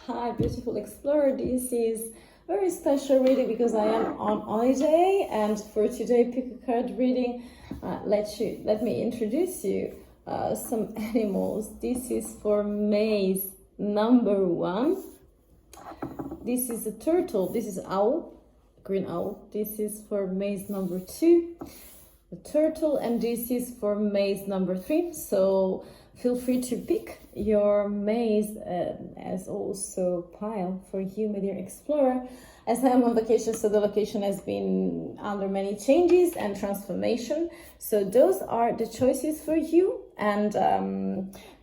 Hi, beautiful explorer. This is very special reading because I am on holiday, and for today pick a card reading, let me introduce you some animals. This is for maze number 1. This is a turtle. This is owl, green owl. This is for maze number 2, the turtle, and this is for maze number 3. So feel free to pick your maze as also pile for you, my dear explorer. As I am on vacation, so the location has been under many changes and transformation. So those are the choices for you. And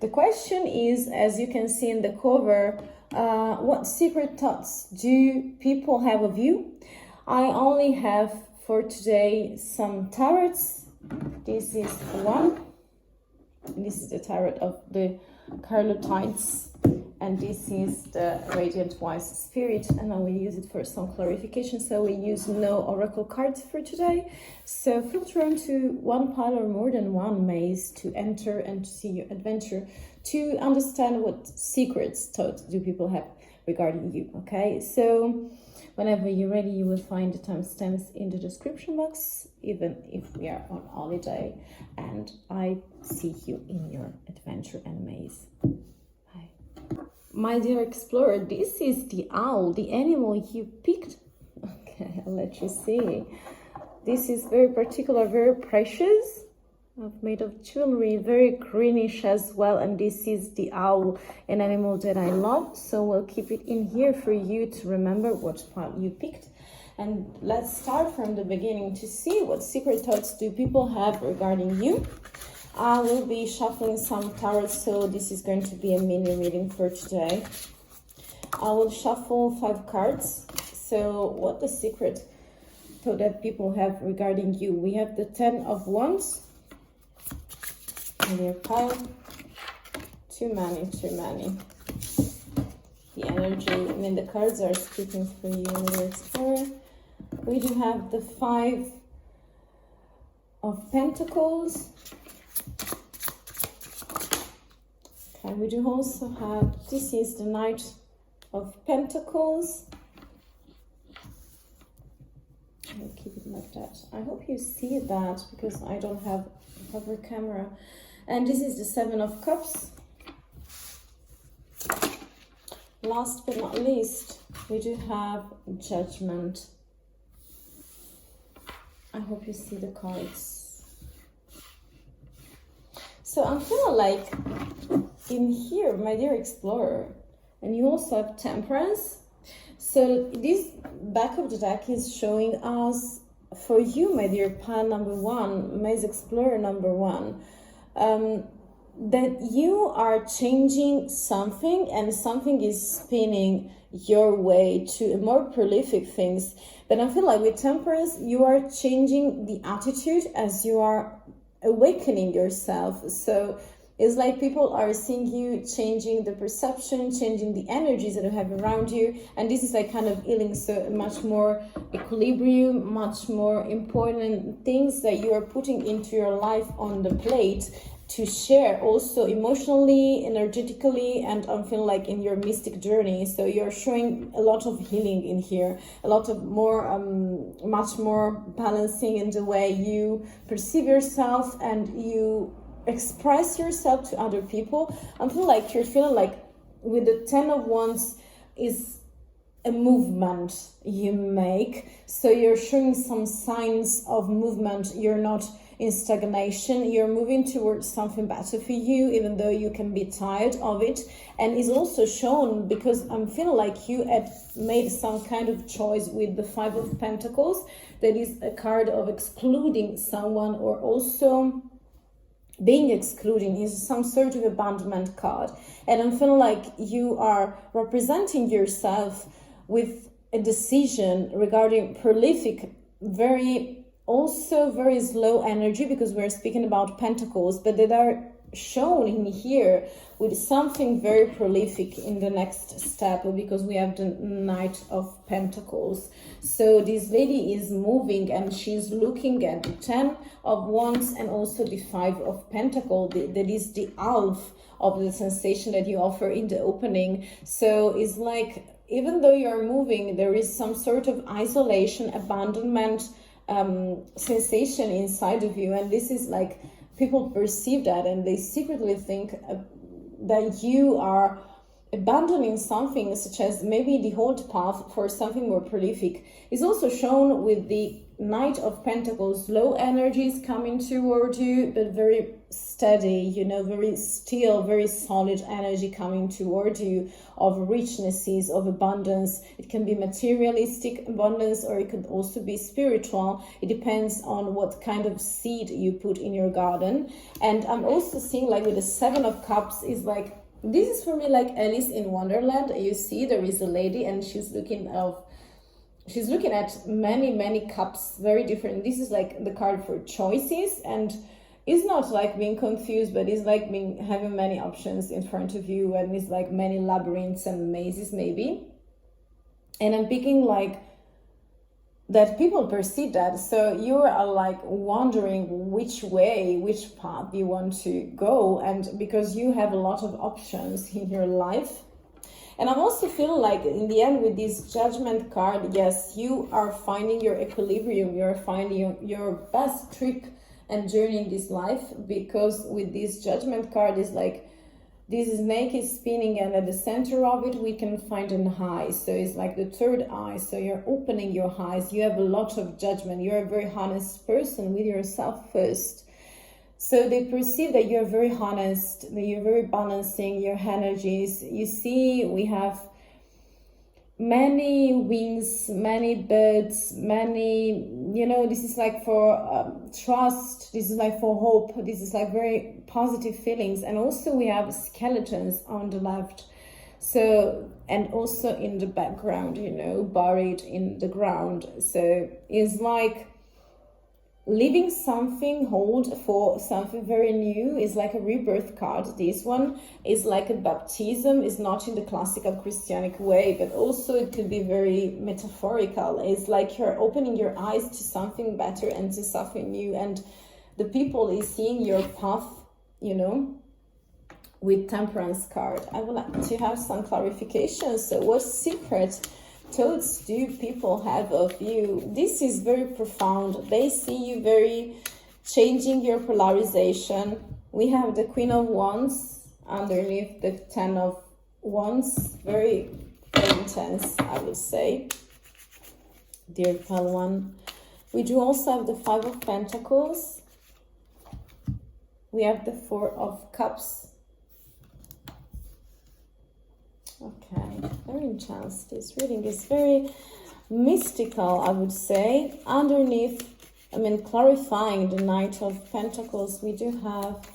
the question is, as you can see in the cover, what secret thoughts do people have of you? I only have for today some tarots. This is one. This is the tarot of the Carlotites, and this is the Radiant Wise Spirit, and I will use it for some clarification. So we use no oracle cards for today. So filter onto one pile or more than one maze to enter and to see your adventure, to understand what secrets thoughts do people have regarding you. Okay, so whenever you're ready, you will find the timestamps in the description box, even if we are on holiday, and I see you in your adventure and maze. Bye. My dear explorer, this is the owl, the animal you picked. Okay, I'll let you see. This is very particular, very precious. I've made of jewelry, very greenish as well, and this is the owl, an animal that I love, so we'll keep it in here for you to remember what part you picked. And let's start from the beginning to see what secret thoughts do people have regarding you. I will be shuffling some tarots, so this is going to be a mini reading for today. I will shuffle 5 cards. So what the secret thought that people have regarding you? We have the 10 of Wands. Your pile, too many. The energy, I mean, the cards are speaking for you, your explorer. We do have the 5 of Pentacles. Okay, we do also have, this is the Knight of Pentacles. I'll keep it like that. I hope you see that because I don't have a cover camera. And this is the 7 of Cups. Last but not least, we do have Judgment. I hope you see the cards. So I'm feeling like in here, my dear explorer, and you also have Temperance. So this back of the deck is showing us, for you, my dear pile number 1, Maze Explorer number 1, that you are changing something, and something is spinning your way to more prolific things. But I feel like with Temperance, you are changing the attitude as you are awakening yourself. So it's like people are seeing you changing the perception, changing the energies that you have around you. And this is like kind of healing, so much more equilibrium, much more important things that you are putting into your life on the plate to share also emotionally, energetically, and I'm feeling like in your mystic journey. So you're showing a lot of healing in here, a lot of more, much more balancing in the way you perceive yourself and you express yourself to other people. I feel like you're feeling like with the 10 of Wands is a movement you make. So you're showing some signs of movement. You're not in stagnation. You're moving towards something better for you, even though you can be tired of it. And it's also shown because I'm feeling like you had made some kind of choice with the 5 of Pentacles. That is a card of excluding someone, or also being excluding is some sort of abandonment card. And I'm feeling like you are representing yourself with a decision regarding prolific, also very slow energy, because we're speaking about Pentacles, but that are shown in here with something very prolific in the next step, because we have the Knight of Pentacles. So this lady is moving and she's looking at the 10 of Wands and also the 5 of Pentacles. That is the half of the sensation that you offer in the opening. So it's like, even though you're moving, there is some sort of isolation, abandonment sensation inside of you. And this is like, people perceive that and they secretly think that you are abandoning something, such as maybe the old path for something more prolific. Is also shown with the Knight of Pentacles, low energies coming toward you, but very steady, you know, very still, very solid energy coming toward you, of richnesses, of abundance. It can be materialistic abundance, or it could also be spiritual. It depends on what kind of seed you put in your garden. And I'm also seeing, like, with the 7 of Cups, is like, this is for me like Alice in Wonderland. You see, there is a lady and she's looking at many cups, very different. This is like the card for choices, and it's not like being confused, but it's like having many options in front of you, and it's like many labyrinths and mazes maybe. And I'm picking like that people perceive that. So you are like wondering which way, which path you want to go, and because you have a lot of options in your life. And I'm also feeling like in the end with this Judgment card, yes, you are finding your equilibrium, you're finding your best trip and journey in this life, because with this Judgment card is like, this snake is spinning and at the center of it we can find an eye. So it's like the third eye. So you're opening your eyes, you have a lot of judgment, you're a very honest person with yourself first. So they perceive that you're very honest, that you're very balancing your energies. You see, we have many wings, many birds, many, you know, this is like for trust, this is like for hope, this is like very positive feelings. And also we have skeletons on the left. So, and also in the background, you know, buried in the ground. So it's like leaving something, hold for something very new. Is like a rebirth card. This one is like a baptism. Is not in the classical Christianic way, but also it could be very metaphorical. It's like you're opening your eyes to something better and to something new, and the people is seeing your path, you know, with Temperance card. I would like to have some clarification. So what secret thoughts do people have of you? This is very profound. They see you very changing your polarization. We have the Queen of Wands underneath the 10 of Wands. Very, very intense, I would say. Dear Pale One. We do also have the 5 of Pentacles. We have the 4 of Cups. Okay, very intense. This reading is very mystical, I would say. Underneath, I mean, clarifying the Knight of Pentacles, we do have,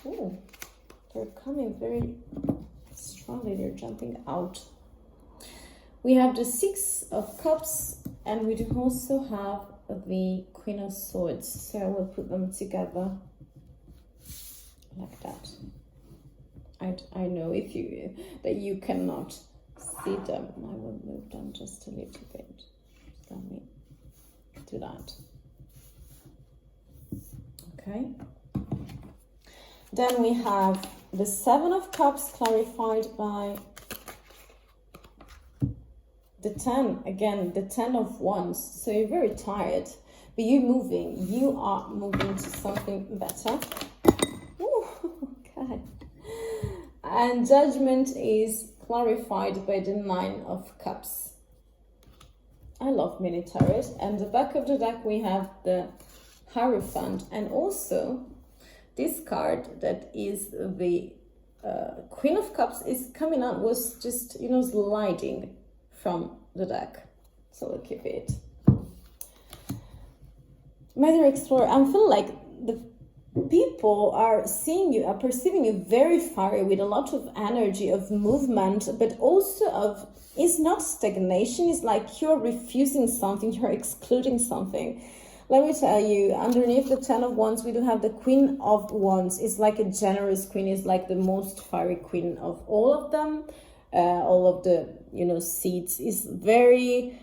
oh, they're coming very strongly, they're jumping out. We have the 6 of Cups, and we do also have the Queen of Swords. So I will put them together like that. I know if you that you cannot see them. I will move them just a little bit. Let me do that. Okay. Then we have the 7 of Cups clarified by the 10. Again, the 10 of Wands. So you're very tired, but you're moving. You are moving to something better. Ooh, okay. And Judgment is clarified by the 9 of Cups. I love mini tarot. And the back of the deck we have the Hierophant, and also this card that is the Queen of Cups is coming out, was just, you know, sliding from the deck. So we'll keep it. My dear explorer, I'm feeling like the people are seeing you, are perceiving you very fiery, with a lot of energy, of movement, but also of, it's not stagnation, it's like you're refusing something, you're excluding something. let me tell you, underneath the 10 of Wands, we do have the Queen of Wands. It's like a generous queen. It's like the most fiery queen of all of them. All of the, seeds is very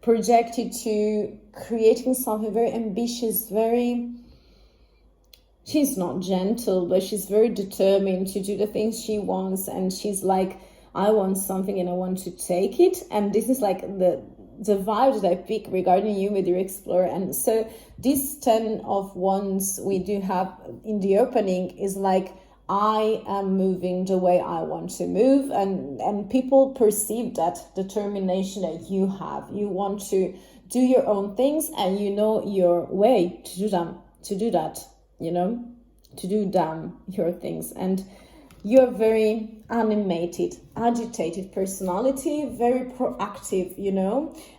projected to creating something very ambitious, she's not gentle, but she's very determined to do the things she wants. And she's like, I want something and I want to take it. And this is like the vibe that I pick regarding you with your explorer. And so this 10 of Wands we do have in the opening is like, I am moving the way I want to move, and people perceive that determination that you have. You want to do your own things, and you know your way to do them, to do your things. And you're very animated, agitated personality, very proactive,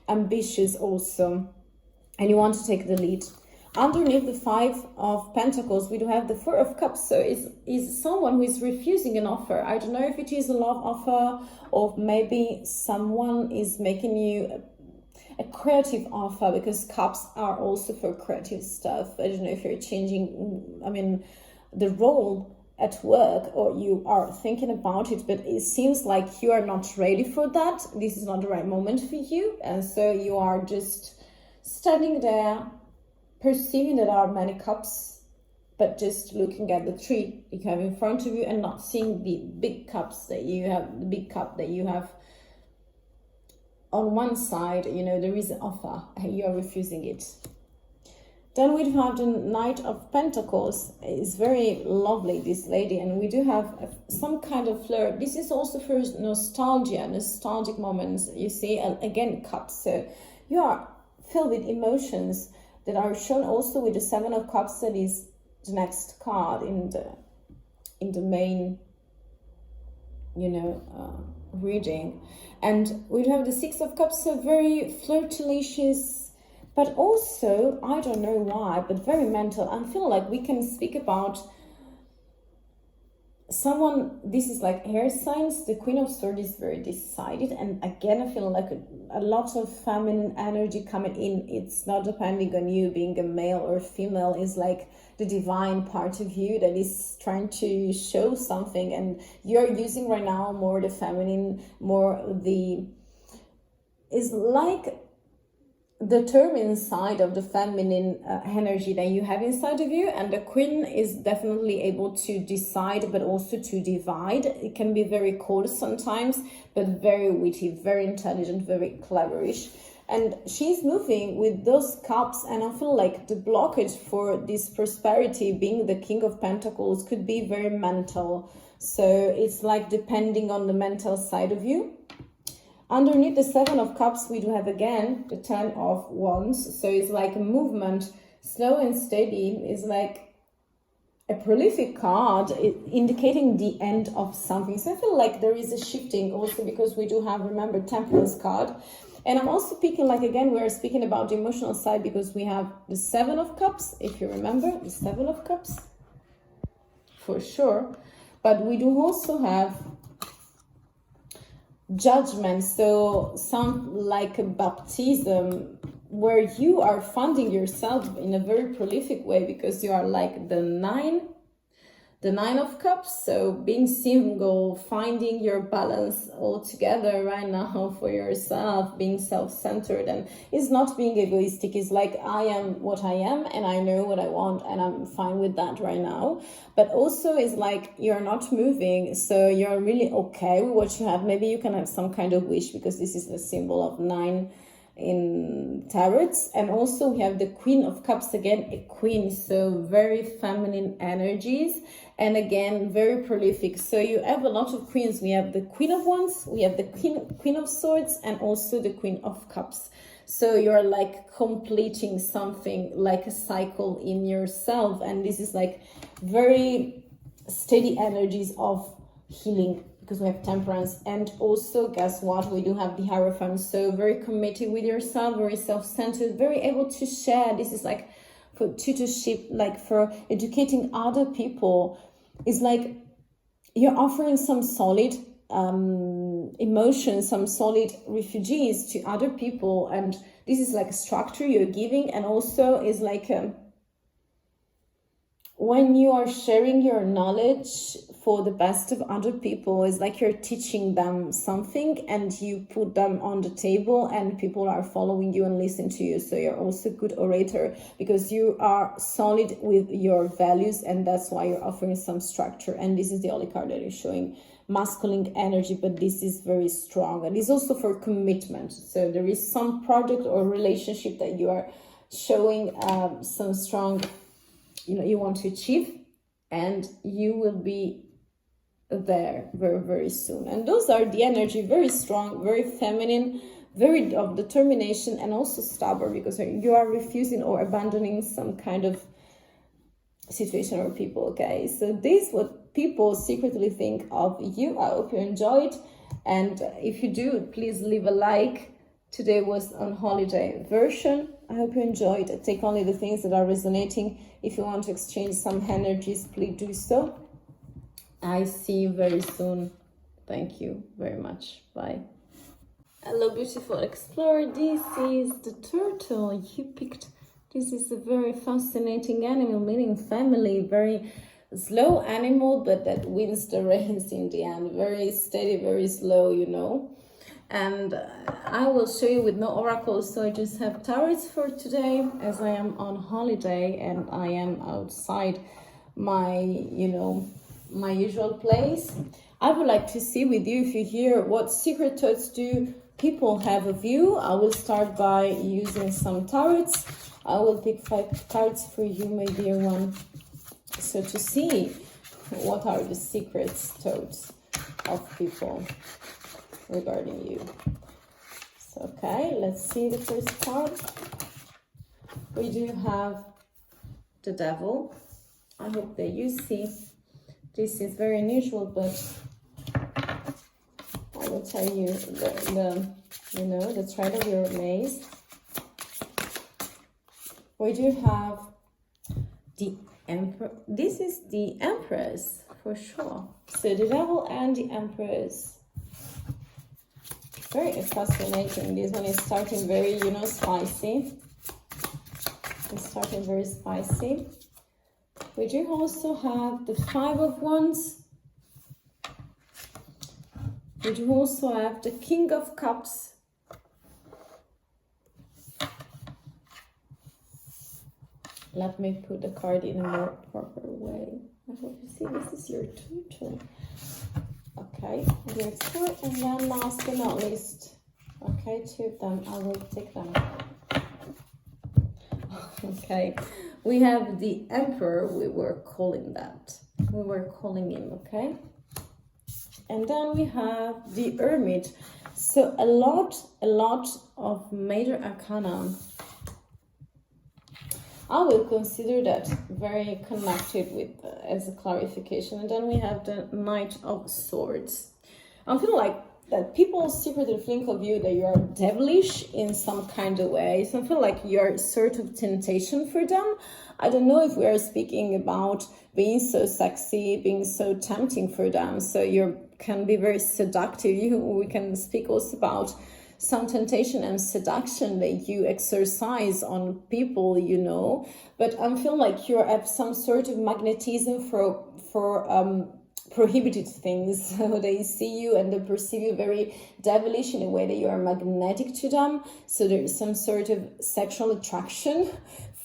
ambitious also, and you want to take the lead. Underneath the 5 of Pentacles, we do have the 4 of Cups. So is someone who is refusing an offer. I don't know if it is a love offer, or maybe someone is making you a creative offer, because Cups are also for creative stuff. I don't know if you're changing, the role at work, or you are thinking about it, but it seems like you are not ready for that. This is not the right moment for you. And so you are just standing there, perceiving that there are many cups, but just looking at the tree you have in front of you and not seeing the big cups that you have, the big cup that you have on one side. There is an offer and you are refusing it. Then we have the Knight of Pentacles. It's very lovely, this lady, and we do have some kind of flirt. This is also for nostalgic moments, you see, and again, cups. So you are filled with emotions that are shown also with the 7 of Cups. That is the next card in the main reading. And we have the 6 of Cups, so very flirtalicious, but also, I don't know why, but very mental. I feel like we can speak about someone, this is like air signs. The Queen of Swords is very decided, and again I feel like a lot of feminine energy coming in. It's not depending on you being a male or female. It's like the divine part of you that is trying to show something, and you're using right now more the feminine, is like determined side of the feminine energy that you have inside of you. And the Queen is definitely able to decide, but also to divide. It can be very cold sometimes, but very witty, very intelligent, very cleverish. And she's moving with those cups, and I feel like the blockage for this prosperity, being the King of Pentacles, could be very mental. So it's like depending on the mental side of you. Underneath the 7 of Cups, we do have again the 10 of Wands. So it's like a movement, slow and steady. It's like a prolific card, indicating the end of something. So I feel like there is a shifting also, because we do have, remember, Temperance card. And I'm also picking, like, again, we're speaking about the emotional side, because we have the 7 of Cups, if you remember, the 7 of Cups, for sure. But we do also have Judgment, so some like a baptism, where you are funding yourself in a very prolific way, because you are like the 9 of Cups. So being single, finding your balance all together right now for yourself, being self-centered, and it's not being egoistic. It's like, I am what I am, and I know what I want, and I'm fine with that right now. But also it's like you're not moving, so you're really okay with what you have. Maybe you can have some kind of wish, because this is the symbol of 9 in tarot. And also we have the Queen of Cups, again a queen, so very feminine energies, and again very prolific. So you have a lot of queens. We have the Queen of Wands, we have the Queen of Swords, and also the Queen of Cups. So you're like completing something, like a cycle in yourself, and this is like very steady energies of healing, because we have Temperance. And also, guess what, we do have the Hierophant. So very committed with yourself, very self-centered, very able to share. This is like for tutorship, like for educating other people. It's like you're offering some solid emotions, some solid refugees to other people, and this is like a structure you're giving, and also is like when you are sharing your knowledge for the best of other people, it's like you're teaching them something and you put them on the table and people are following you and listen to you. So you're also a good orator because you are solid with your values, and that's why you're offering some structure. And this is the only card that is showing masculine energy, but this is very strong, and it's also for commitment. So there is some project or relationship that you are showing some strong, you want to achieve, and you will be there very, very soon. And those are the energy, very strong, very feminine, very of determination, and also stubborn, because you are refusing or abandoning some kind of situation or people. Okay, so this is what people secretly think of you. I hope you enjoyed, and if you do, please leave a like. Today was on holiday version. I hope you enjoyed. Take only the things that are resonating. If you want to exchange some energies, please do so. I see you very soon. Thank you very much. Bye. Hello, beautiful explorer. This is the turtle you picked. This is a very fascinating animal, meaning family. Very slow animal, but that wins the race in the end. Very steady, very slow, And I will show you with no oracles, so I just have tarots for today, as I am on holiday and I am outside my, my usual place. I would like to see with you, if you hear, what secret thoughts do people have of you. I will start by using some tarots. I will pick 5 cards for you, my dear one. So to see what are the secret thoughts of people regarding you. So, okay, let's see the first card. We do have the Devil. I hope that you see. This is very unusual, but I will tell you the thread of your maze. We do have the Emperor. This is the Empress for sure. So the Devil and the Empress. Very fascinating. This one is starting very, spicy. It's starting very spicy. We do also have the 5 of Wands. We do also have the King of Cups. Let me put the card in a more proper way. I hope you see this is your turtle. Okay, here's 4, and then last but not least, okay, 2 of them, I will take them. Okay, we have the Emperor, we were calling him, okay? And then we have the Hermit. So a lot of major arcana. I will consider that very connected with as a clarification. And then we have the Knight of Swords. I feel like that people secretly think of you that you are devilish in some kind of way. So I feel like you're sort of temptation for them. I don't know if we are speaking about being so sexy, being so tempting for them. So you can be very seductive. We can speak also about some temptation and seduction that you exercise on people, but I feel like you have some sort of magnetism for prohibited things. So they see you and they perceive you very devilish in a way that you are magnetic to them. So there is some sort of sexual attraction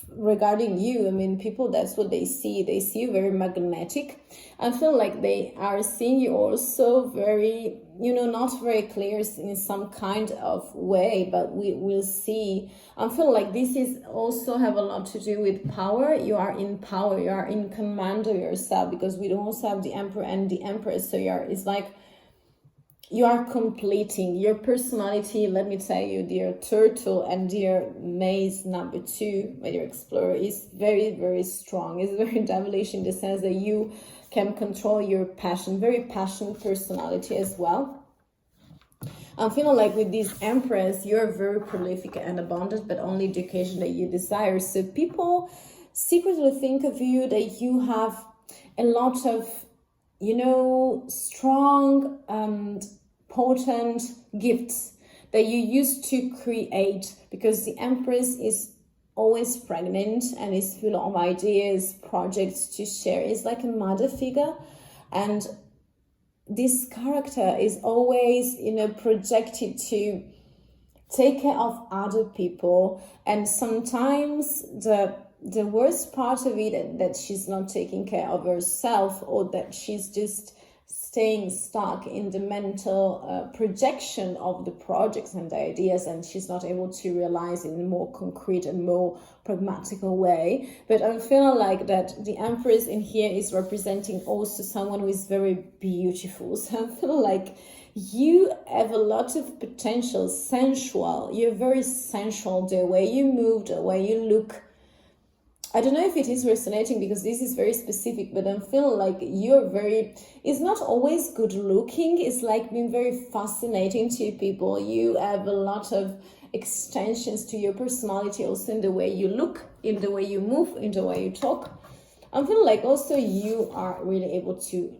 regarding you. I mean, people, that's what they see. They see you very magnetic. I feel like they are seeing you also very, not very clear in some kind of way, but we will see. I feel like this is also have a lot to do with power. You are in power, you are in command of yourself, because we also have the Emperor and the Empress. So it's like you are completing your personality. Let me tell you, dear turtle and dear maze number 2, my dear explorer, is very, very strong. It's very devilish in the sense that you can control your passion, very passionate personality as well. I'm feeling like with this Empress, you're very prolific and abundant, but only the occasion that you desire. So people secretly think of you that you have a lot of, strong and important gifts that you use to create, because the Empress is always pregnant and is full of ideas, projects to share. It's like a mother figure, and this character is always, projected to take care of other people. And sometimes the worst part of it, that she's not taking care of herself, or that she's just staying stuck in the mental projection of the projects and the ideas, and she's not able to realize in a more concrete and more pragmatical way. But I'm feeling like that the Empress in here is representing also someone who is very beautiful. So I'm feeling like you have a lot of potential, sensual. You're very sensual, the way you move, the way you look. I don't know if it is resonating because this is very specific, but I'm feeling like it's not always good looking. It's like being very fascinating to people. You have a lot of extensions to your personality, also in the way you look, in the way you move, in the way you talk. I'm feeling like also you are really able to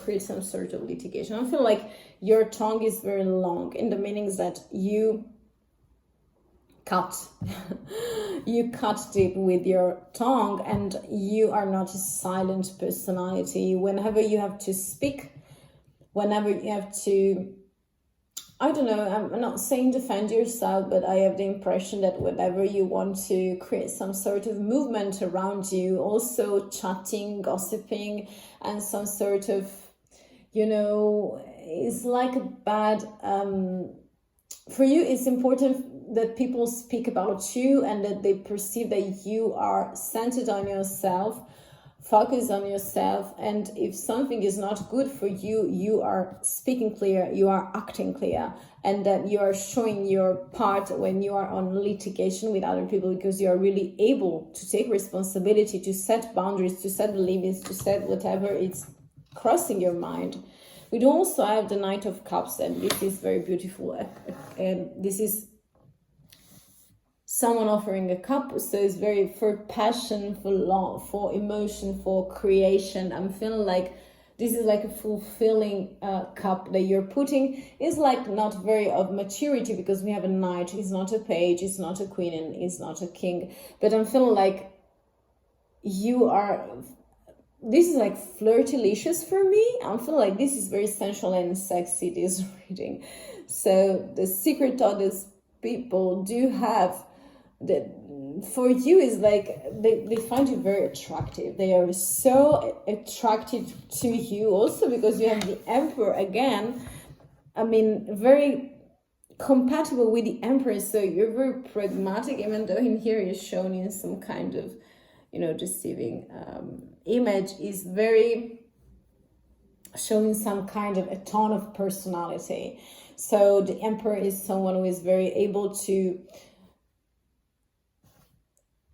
create some sort of litigation. I feel like your tongue is very long, in the meanings that you cut deep with your tongue, and you are not a silent personality. Whenever you have to speak, whenever you have to, I don't know, I'm not saying defend yourself, but I have the impression that whenever you want to create some sort of movement around you, also chatting, gossiping, and some sort of, it's like a bad, for you, it's important that people speak about you and that they perceive that you are centered on yourself, focus on yourself. And if something is not good for you, you are speaking clear, you are acting clear, and that you are showing your part when you are on litigation with other people, because you are really able to take responsibility, to set boundaries, to set limits, to set whatever it's crossing your mind. We do also have the Knight of Cups, and this is very beautiful. And this is someone offering a cup, so it's very for passion, for love, for emotion, for creation. I'm feeling like this is like a fulfilling cup that you're putting. Is like not very of maturity, because we have a knight. He's not a page, he's not a queen, and he's not a king. But I'm feeling like you are. This is like flirtalicious for me. I feel like this is very sensual and sexy, this reading. So the secret thought is people do have that for you is like they find you very attractive. They are so attracted to you, also because you have the Emperor again. I mean, very compatible with the Empress. So you're very pragmatic, even though in here is shown in some kind of, deceiving image, is very showing some kind of a tone of personality. So the Emperor is someone who is very able to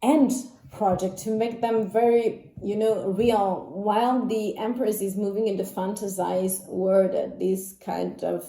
end project, to make them very, real, while the Empress is moving in the fantasized world, that this kind of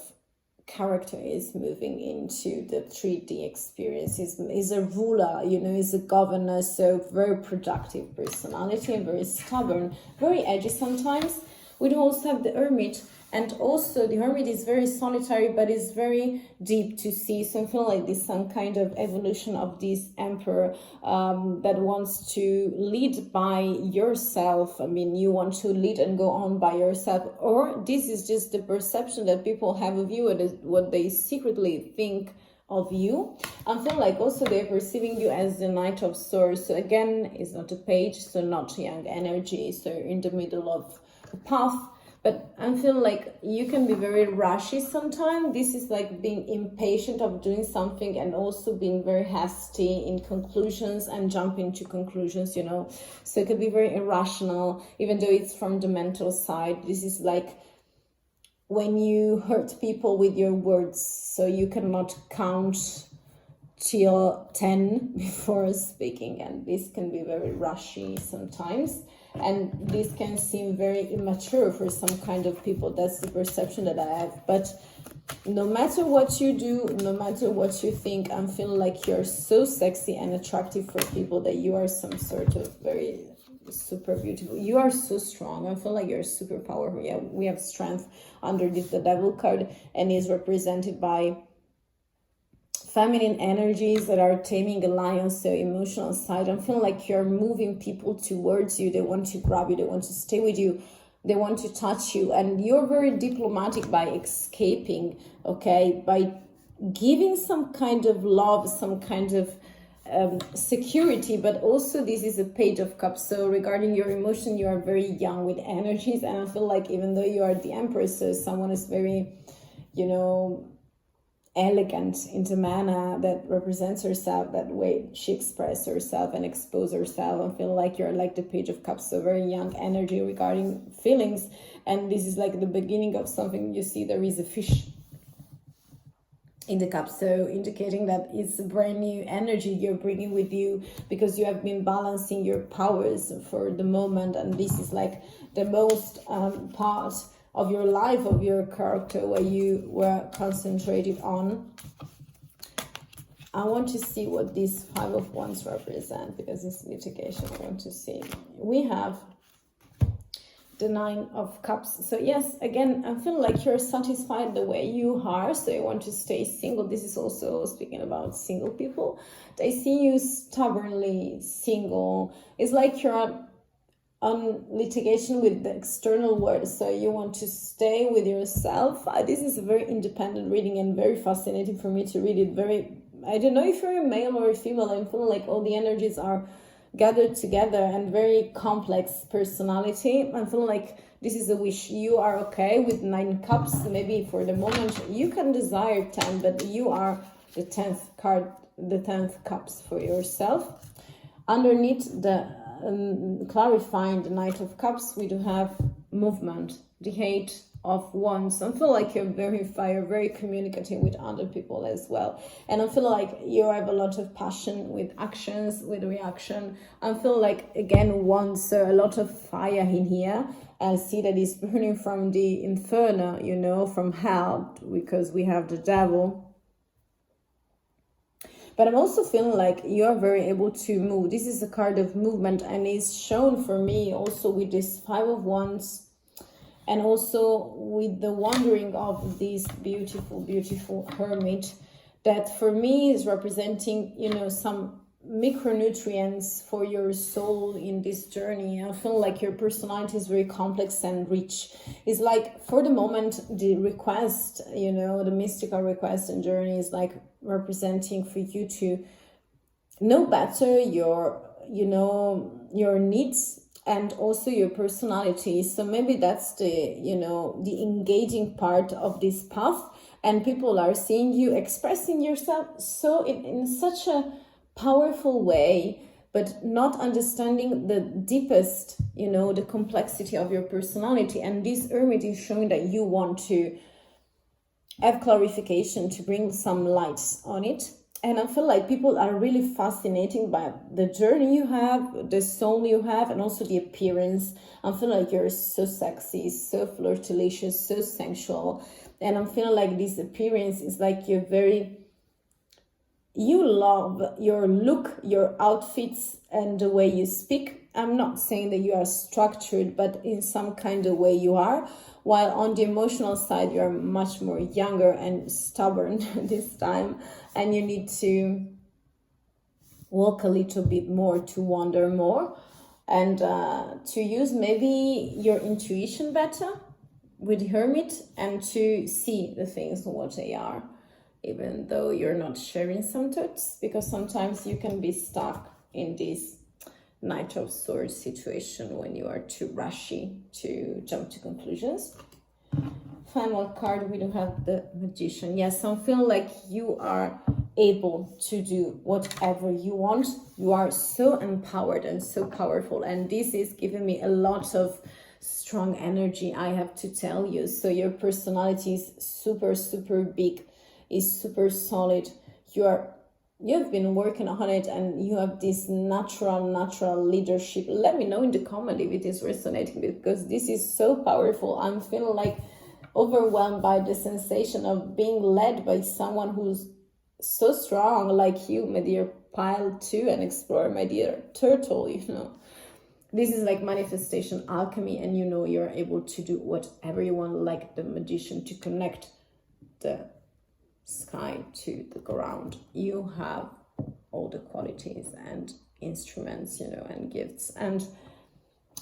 character is moving into the 3D experience. Is a ruler, is a governor, so very productive personality and very stubborn, very edgy sometimes. We do also have the Hermit, and also the Hermit is very solitary, but is very deep to see. So I feel like this some kind of evolution of this Emperor that wants to lead by yourself. I mean, you want to lead and go on by yourself, or this is just the perception that people have of you, and what they secretly think of you. I feel like also they're perceiving you as the Knight of Swords. So again, it's not a page, so not young energy. So in the middle of the path. But I feel like you can be very rushy sometimes. This is like being impatient of doing something, and also being very hasty in conclusions and jumping to conclusions, So it could be very irrational, even though it's from the mental side. This is like when you hurt people with your words, so you cannot count till 10 before speaking, and this can be very rushy sometimes. And this can seem very immature for some kind of people. That's the perception that I have. But no matter what you do, no matter what you think, I'm feeling like you're so sexy and attractive for people, that you are some sort of very super beautiful. You are so strong. I feel like you're super powerful. Yeah, we have strength underneath the devil card, and is represented by feminine energies that are taming a lion, so emotional side. I feel like you're moving people towards you. They want to grab you, they want to stay with you, they want to touch you, and you're very diplomatic by escaping, okay, by giving some kind of love, some kind of security. But also this is a page of cups, so regarding your emotion, you are very young with energies, and I feel like even though you are the empress, so someone is very, you know, elegant in the manner that represents herself, that way she expresses herself and exposes herself. I feel like you're like the page of cups, so very young energy regarding feelings, and this is like the beginning of something. You see there is a fish in the cup, so indicating that it's a brand new energy you're bringing with you, because you have been balancing your powers for the moment, and this is like the most part of your life, of your character, where you were concentrated on. I want to see what these Five of Wands represent, because it's litigation. I want to see. We have the Nine of Cups. So yes, again, I feel like you're satisfied the way you are, so you want to stay single. This is also speaking about single people. They see you stubbornly single. It's like you're on litigation with the external world, so you want to stay with yourself. This is a very independent reading and very fascinating for me to read it. Very, I don't know if you're a male or a female. I feel like all the energies are gathered together, and very complex personality. I feel like this is a wish. You are okay with 9 cups. Maybe for the moment you can desire 10, but you are the 10th card, the 10th cups for yourself. Underneath the clarifying the Knight of Cups, we do have movement, the Eight of Wands. I feel like you're very fire, very communicative with other people as well, and I feel like you have a lot of passion with actions, with reaction. I feel like, again, Wands, so a lot of fire in here. I see that it's burning from the inferno, you know, from hell, because we have the devil. But I'm also feeling like you're very able to move. This is a card of movement, and it's shown for me also with this Five of Wands, and also with the wandering of this beautiful, beautiful hermit, that for me is representing, you know, some micronutrients for your soul in this journey. I feel like your personality is very complex and rich. It's like, for the moment, the request, you know, the mystical request and journey is like representing for you to know better your, you know, your needs and also your personality. So maybe that's the, you know, the engaging part of this path, and people are seeing you expressing yourself so in such a powerful way, but not understanding the deepest, you know, the complexity of your personality. And this hermit is showing that you want to have clarification, to bring some lights on it. And I feel like people are really fascinated by the journey you have, the soul you have, and also the appearance. I feel like you're so sexy, so flirtatious, so sensual. And I'm feeling like this appearance is like you're very, you love your look, your outfits, and the way you speak. I'm not saying that you are structured, but in some kind of way you are. While on the emotional side, you're much more younger and stubborn this time, and you need to walk a little bit more, to wander more, and to use maybe your intuition better with the hermit, and to see the things for what they are, even though you're not sharing some thoughts, because sometimes you can be stuck in this Knight of Swords situation when you are too rushy to jump to conclusions. Final card, we do have the Magician. Yes, I feel like you are able to do whatever you want. You are so empowered and so powerful, and this is giving me a lot of strong energy, I have to tell you. So your personality is super, super big, is super solid. You've been working on it, and you have this natural leadership. Let me know in the comment if it is resonating, because this is so powerful. I'm feeling like overwhelmed by the sensation of being led by someone who's so strong, like you, my dear Pile 2, and Explorer, my dear Turtle, you know. this is like manifestation alchemy, and you know you're able to do whatever you want, like the magician, to connect the sky to the ground. You have all the qualities and instruments, you know, and gifts. And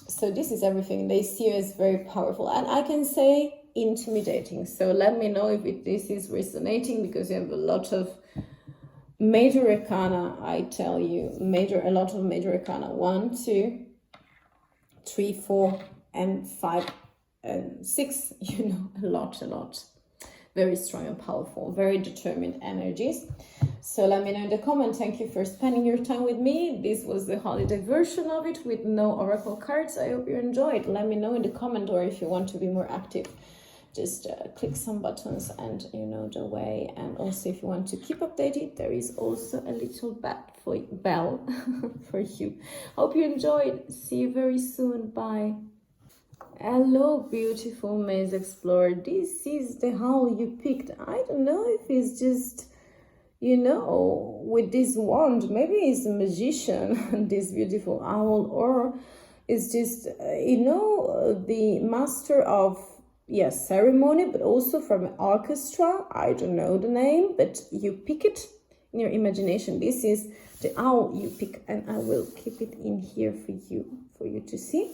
so this is everything. They see you as very powerful, and I can say intimidating. So let me know if this is resonating, because you have a lot of major arcana. I tell you, a lot of major arcana. 1, 2, 3, 4, and 5, and 6. You know, a lot. Very strong and powerful, very determined energies. So let me know in the comment. Thank you for spending your time with me. This was the holiday version of it with no oracle cards. I hope you enjoyed. Let me know in the comment, or if you want to be more active, just click some buttons and you know the way. And also, if you want to keep updated, there is also a little bell for you. Hope you enjoyed. See you very soon. Bye. Hello, beautiful maze explorer. This is the owl you picked. I don't know if it's just, you know, with this wand, maybe it's a magician, this beautiful owl, or it's just, you know, the master of, yes, ceremony, but also from an orchestra. I don't know the name, but you pick it in your imagination. This is the owl you pick, and I will keep it in here for you to see.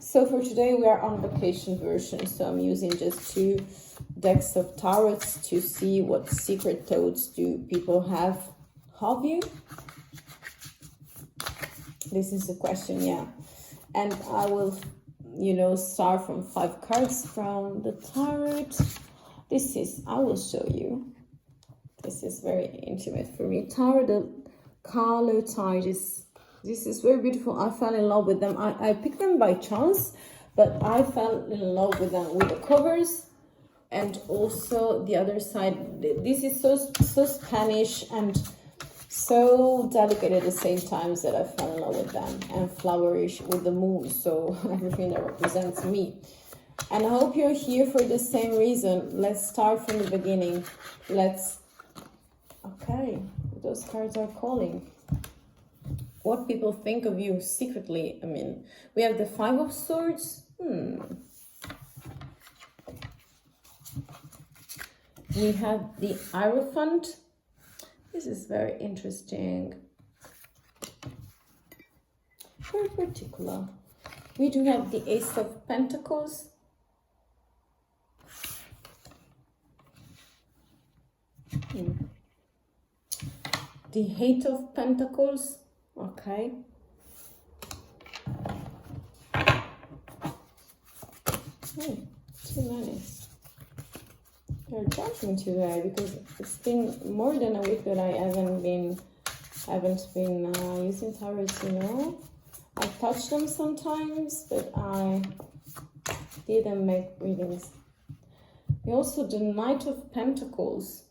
So for today, we are on vacation version. So I'm using just 2 decks of tarots to see what secret thoughts do people have of you. This is the question, yeah. And I will, you know, start from 5 cards from the tarot. I will show you. This is very intimate for me. Tarot, the color tide is. This is very beautiful. I fell in love with them. I picked them by chance, but I fell in love with them, with the covers, and also the other side. This is so Spanish and so delicate at the same time that I fell in love with them, and flowerish with the moon. So everything that represents me. And I hope you're here for the same reason. Let's start from the beginning. Okay, those cards are calling. What people think of you secretly. I mean, we have the 5 of Swords. We have the Hierophant. This is very interesting. Very particular. We do have the Ace of Pentacles. The Eight of Pentacles. Okay. Too many. They're judging today because it's been more than a week that I haven't been using tarots, you know. I touch them sometimes, but I didn't make readings. We also the Knight of Pentacles.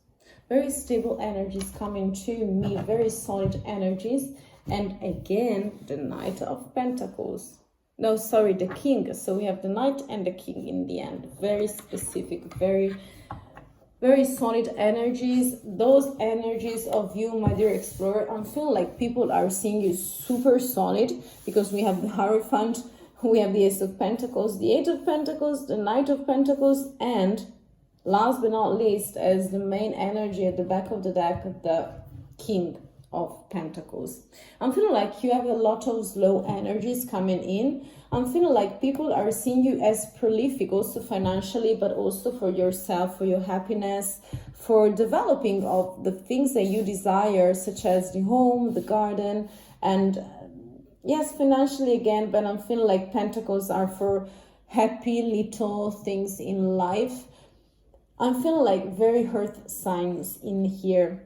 Very stable energies coming to me, very solid energies. And again, the Knight of Pentacles. No, sorry, the King. So we have the Knight and the King in the end. Very specific, very, very solid energies. Those energies of you, my dear explorer, I'm feeling like people are seeing you super solid, because we have the Hierophant, we have the Ace of Pentacles, the Eight of Pentacles, the Knight of Pentacles, and last but not least, as the main energy at the back of the deck, the King of Pentacles. I'm feeling like you have a lot of slow energies coming in. I'm feeling like people are seeing you as prolific, also financially, but also for yourself, for your happiness, for developing of the things that you desire, such as the home, the garden, and yes, financially again, but I'm feeling like Pentacles are for happy little things in life. I'm feeling like very earth signs in here.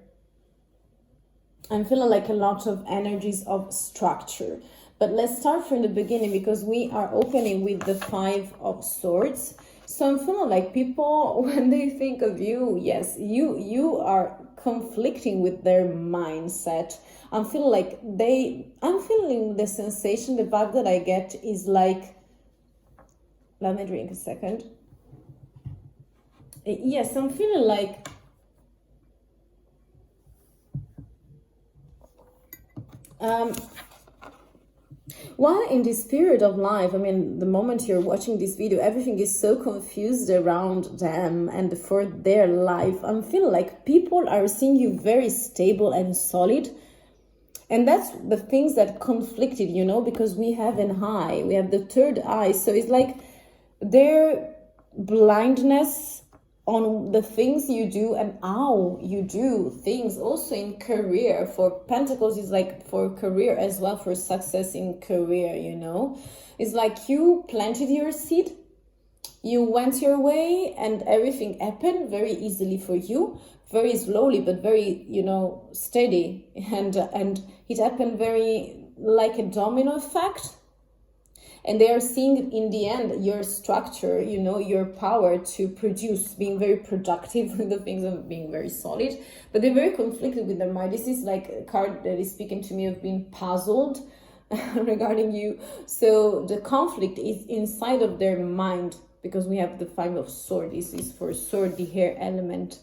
I'm feeling like a lot of energies of structure. But let's start from the beginning, because we are opening with the 5 of Swords. So I'm feeling like people, when they think of you, yes, you are conflicting with their mindset. I'm feeling like I'm feeling the sensation, the vibe that I get is like, let me drink a second. Yes, I'm feeling like While in this period of life, I mean, the moment you're watching this video, everything is so confused around them and for their life. I'm feeling like people are seeing you very stable and solid. And that's the things that conflicted, you know, because we have an eye, we have the third eye. So it's like their blindness on the things you do and how you do things. Also in career, for Pentacles is like for career as well, for success in career, you know. It's like you planted your seed, you went your way, and everything happened very easily for you, very slowly but very, you know, steady, and it happened very like a domino effect. And they are seeing in the end your structure, you know, your power to produce, being very productive with the things of being very solid. But they're very conflicted with their mind. This is like a card that is speaking to me of being puzzled regarding you. So the conflict is inside of their mind, because we have the Five of Swords. This is for sword, the air element.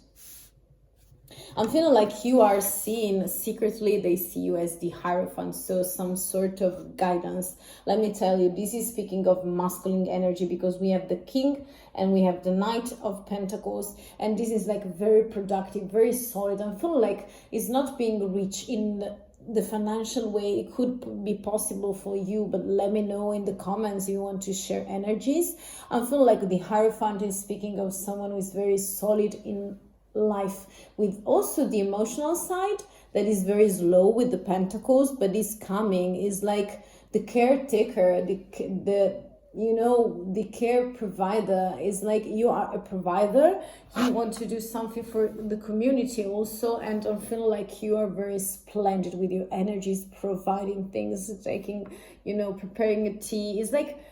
I'm feeling like you are seen secretly, they see you as the Hierophant, so some sort of guidance. Let me tell you, this is speaking of masculine energy, because we have the King and we have the Knight of Pentacles, and this is like very productive, very solid. I feel like it's not being rich in the financial way. It could be possible for you, but let me know in the comments if you want to share energies. I feel like the Hierophant is speaking of someone who is very solid in life, with also the emotional side that is very slow with the Pentacles, but is coming, is like the caretaker, the you know, the care provider. Is like you are a provider, you want to do something for the community also, and I feel like you are very splendid with your energies, providing things, taking, you know, preparing a tea. It's like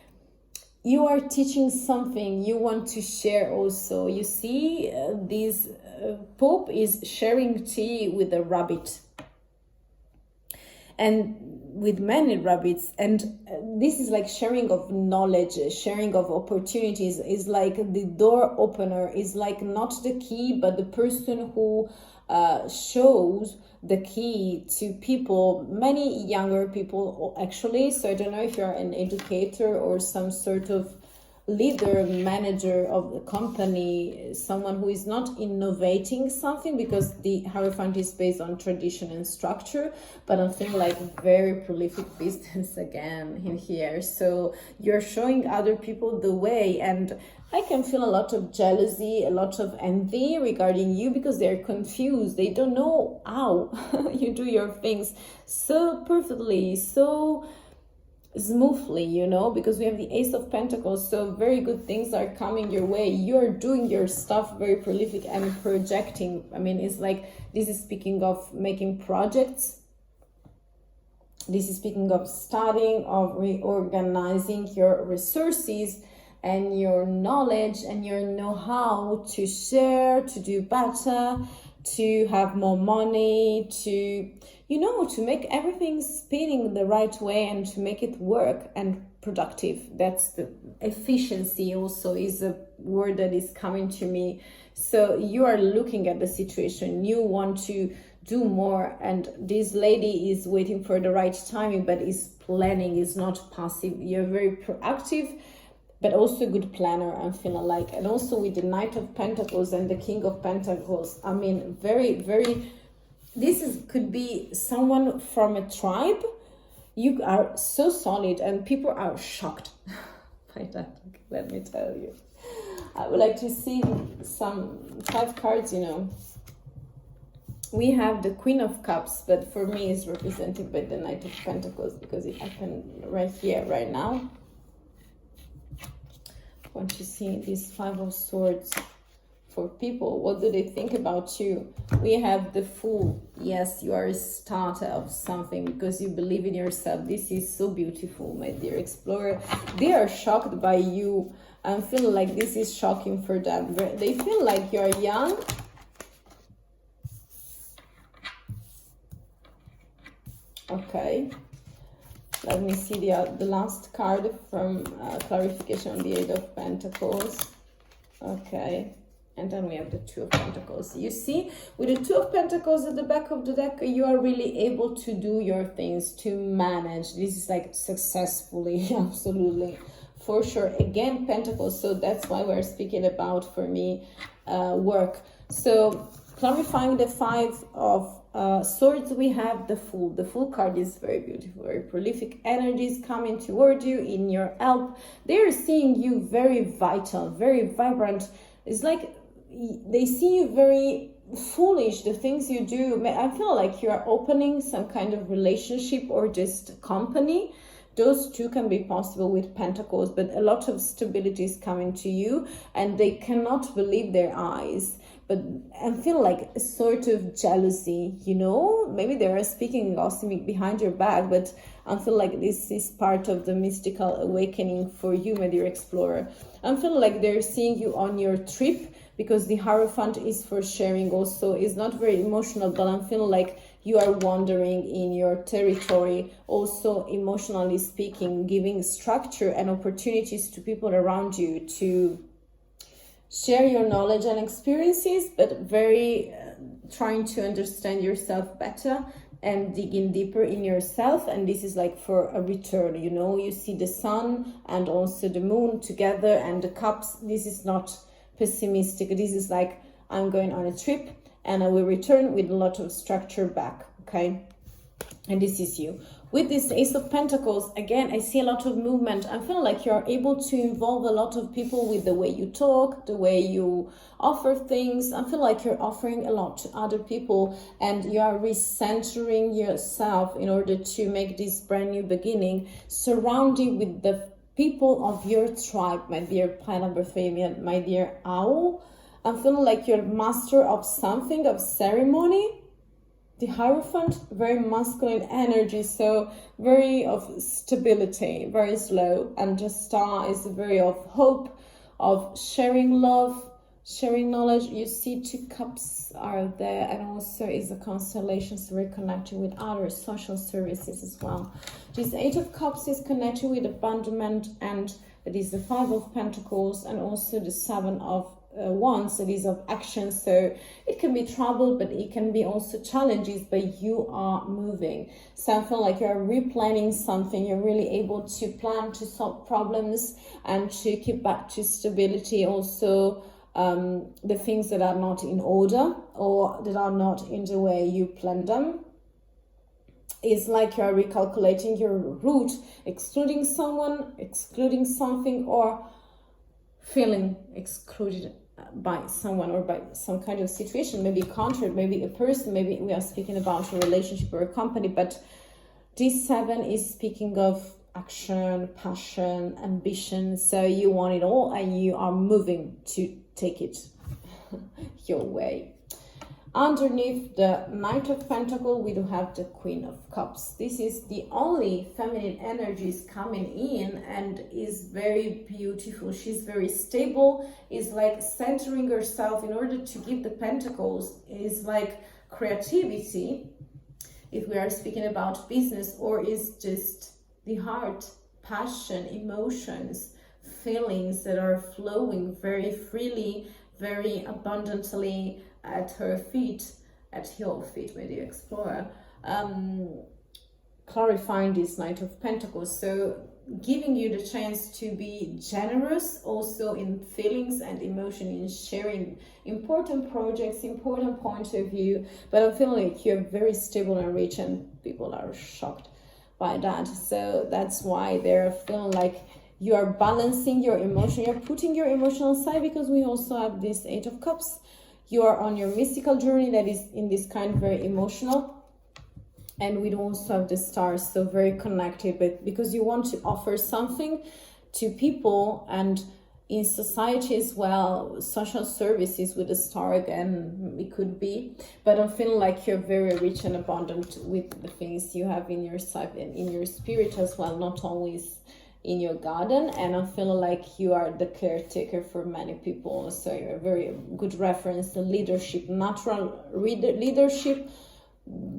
you are teaching something you want to share also. You see, this Pope is sharing tea with a rabbit, and with many rabbits, and this is like sharing of knowledge, sharing of opportunities. Is like the door opener, is like not the key, but the person who shows the key to people, many younger people actually. So I don't know if you're an educator or some sort of leader, manager of the company, someone who is not innovating something, because the Hierophant is based on tradition and structure, but I feel like very prolific business again in here. So you're showing other people the way, and I can feel a lot of jealousy, a lot of envy regarding you, because they're confused. They don't know how you do your things so perfectly, so smoothly, you know, because we have the Ace of Pentacles. So very good things are coming your way. You're doing your stuff very prolific and projecting. I mean, it's like, this is speaking of making projects. This is speaking of studying, of reorganizing your resources and your knowledge and your know-how to share, to do better, to have more money, to, you know, to make everything spinning the right way and to make it work and productive. That's the efficiency also is a word that is coming to me. So you are looking at the situation, you want to do more, and this lady is waiting for the right timing, but is planning, is not passive. You're very proactive, but also a good planner, I'm feeling like. And also with the Knight of Pentacles and the King of Pentacles, I mean, very, very, could be someone from a tribe. You are so solid and people are shocked by that. Let me tell you. I would like to see some 5 cards, you know. We have the Queen of Cups, but for me it's represented by the Knight of Pentacles, because it happened right here, right now. I want to see this 5 of Swords for people. What do they think about you? We have the Fool. Yes, you are a starter of something because you believe in yourself. This is so beautiful, my dear explorer. They are shocked by you. I feel like this is shocking for them. They feel like you're young. Okay. Let me see the last card from clarification on the Eight of Pentacles. Okay. And then we have the Two of Pentacles. You see, with the Two of Pentacles at the back of the deck, you are really able to do your things, to manage. This is like successfully, absolutely, for sure. Again, Pentacles, so that's why we're speaking about, for me, work. So clarifying the Five of Swords, we have the Fool. The Fool card is very beautiful, very prolific energies coming toward you in your help. They're seeing you very vital, very vibrant. It's like they see you very foolish, the things you do. I feel like you are opening some kind of relationship or just company. Those two can be possible with Pentacles, but a lot of stability is coming to you and they cannot believe their eyes. But I feel like a sort of jealousy, you know, maybe they are speaking gossiping behind your back, but I feel like this is part of the mystical awakening for you, my dear explorer. I feel like they're seeing you on your trip, because the Hierophant is for sharing also. It's not very emotional, but I feel like you are wandering in your territory, also emotionally speaking, giving structure and opportunities to people around you to share your knowledge and experiences, but very trying to understand yourself better and digging deeper in yourself. And this is like for a return, you know, you see the sun and also the moon together and the cups. This is not pessimistic. This is like, I'm going on a trip and I will return with a lot of structure back, okay? And this is you. With this Ace of Pentacles, again, I see a lot of movement. I feel like you're able to involve a lot of people with the way you talk, the way you offer things. I feel like you're offering a lot to other people and you are recentering yourself in order to make this brand new beginning, surrounding with the people of your tribe, my dear Pineapple Barbarian, my dear Owl. I'm feeling like you're master of something, of ceremony. The Hierophant, very masculine energy, so very of stability, very slow. And the Star is very of hope, of sharing love, sharing knowledge. You see 2 cups are there, and also is a constellation, so we're connecting with other social services as well. This 8 of Cups is connected with abandonment, and it is the 5 of Pentacles, and also the 7 of Wands. It is of action, so it can be trouble, but it can be also challenges, but you are moving. So I feel like you're replanning something. You're really able to plan, to solve problems, and to keep back to stability. Also the things that are not in order or that are not in the way you plan them. It's like you're recalculating your route, excluding someone, excluding something, or feeling excluded by someone or by some kind of situation, maybe a contract, maybe a person, maybe we are speaking about a relationship or a company. But this 7 is speaking of action, passion, ambition. So you want it all and you are moving to take it your way. Underneath the Knight of Pentacles, we do have the Queen of Cups. This is the only feminine energies coming in and is very beautiful. She's very stable, is like centering herself in order to give the Pentacles, is like creativity, if we are speaking about business, or is just the heart, passion, emotions, feelings that are flowing very freely, very abundantly at her feet, at your feet, my dear explorer. Clarifying this Knight of Pentacles, so giving you the chance to be generous also in feelings and emotion, in sharing important projects, important points of view. But I feel like you're very stable and rich, and people are shocked by that. So that's why they're feeling like you are balancing your emotion, you're putting your emotional side, because we also have this 8 of Cups. You are on your mystical journey that is in this kind very emotional. And we also have the Stars, so very connected, but because you want to offer something to people and in society as well, social services with the Star again, it could be. But I'm feeling like you're very rich and abundant with the things you have in your side and in your spirit as well, not always in your garden. And I feel like you are the caretaker for many people, so you're a very good reference to leadership, natural leadership,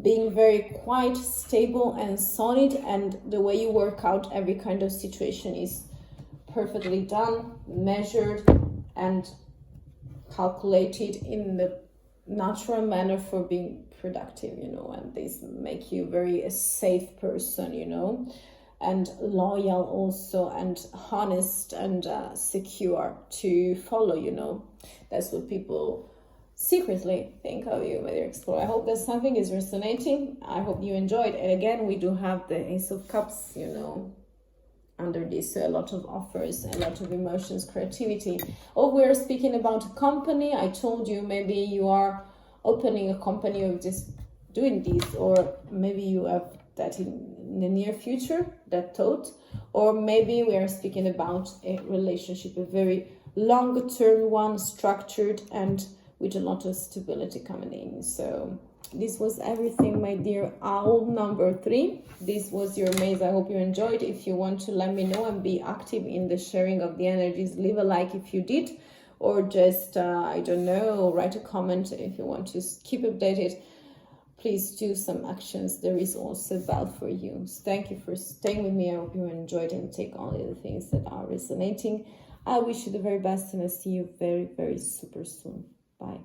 being very quiet, stable and solid, and the way you work out every kind of situation is perfectly done, measured, and calculated in the natural manner for being productive, you know, and this make you very a safe person, you know, and loyal also, and honest, and secure to follow, you know. That's what people secretly think of you when you explore. I hope that something is resonating. I hope you enjoyed. And again, we do have the Ace of Cups, you know, under this, a lot of offers, a lot of emotions, creativity. Oh, we're speaking about a company. I told you maybe you are opening a company of just doing this, or maybe you have that in the near future, that thought, or maybe we are speaking about a relationship, a very long-term one, structured and with a lot of stability coming in. So this was everything, my dear owl number 3. This was your maze. I hope you enjoyed. If you want to let me know and be active in the sharing of the energies, leave a like if you did, or just I don't know, write a comment if you want to keep updated. Please do some actions. There is also a bell for you. So thank you for staying with me. I hope you enjoyed and take only the things that are resonating. I wish you the very best, and I'll see you very, very super soon. Bye.